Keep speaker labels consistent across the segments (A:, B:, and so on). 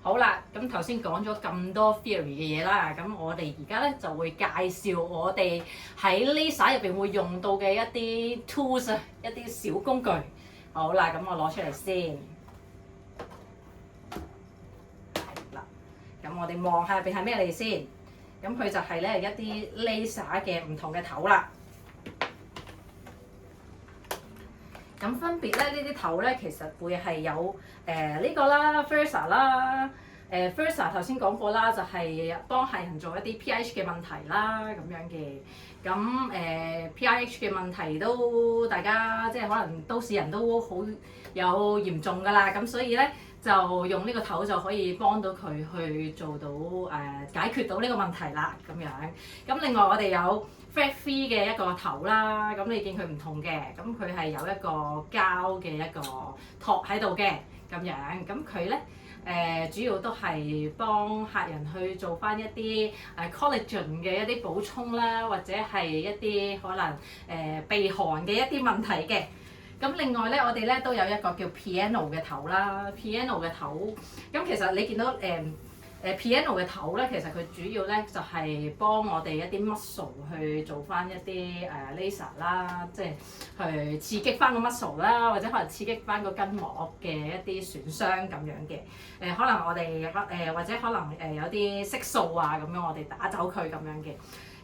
A: 好啦，咁頭先講咗咁多 theory 嘅嘢啦，咁我哋而家咧就會介紹我哋喺 laser 入邊會用到嘅一啲 tools 啊，一啲小工具。好啦，咁我攞出嚟先。係啦，咁我哋望下入邊係咩嚟先？咁佢就係咧一啲 laser 嘅唔同嘅頭啦。咁分別咧呢啲頭咧，其實會係有呢個啦 Versa 啦，Versa 頭先講過啦，就係幫客人做一啲 PIH 嘅問題啦咁樣嘅。咁PIH 嘅問題都大家即係可能都市人都好有嚴重㗎啦，咁所以咧就用呢個頭就可以幫到佢去做到解決到呢個問題啦咁樣。咁另外我哋有Flat Free 嘅一個頭啦，咁你見佢唔同嘅，咁佢係有一個膠嘅一個托喺度嘅咁樣，咁佢咧主要都係幫客人去做翻一啲collagen 嘅一啲補充啦，或者係一啲可能避寒嘅一啲問題嘅。咁另外咧，我哋咧都有一個叫 Piano 嘅頭啦 ，Piano 嘅頭，咁其實你見到Piano 嘅頭咧，其實佢主要咧就係幫我哋一啲 muscle 去做翻一啲laser 啦，即係去刺激翻個 muscle 啦，或者可能刺激翻個筋膜嘅一啲損傷咁樣嘅。可能我哋或者可能有啲色素啊咁樣，我哋打走佢咁樣嘅。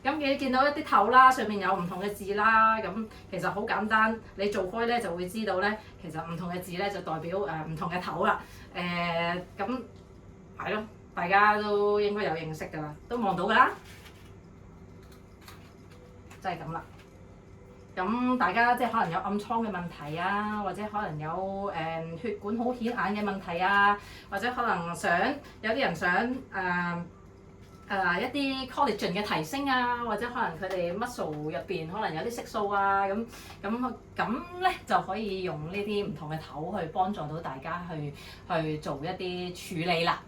A: 咁你見到一啲頭啦，上面有唔同嘅字啦，咁其實好簡單，你做開咧就會知道咧，其實唔同嘅字咧就代表唔同嘅頭啦。咁係咯。大家都應該有認識㗎啦，都望到㗎啦，就係咁啦。咁大家即係可能有暗瘡嘅問題啊，或者可能有血管好顯眼嘅問題啊，或者可能有啲人想一啲 collagen 嘅提升啊，或者可能佢哋 muscle 入邊可能有啲色素啊，咁咧就可以用呢啲唔同嘅頭去幫助到大家去做一啲處理啦。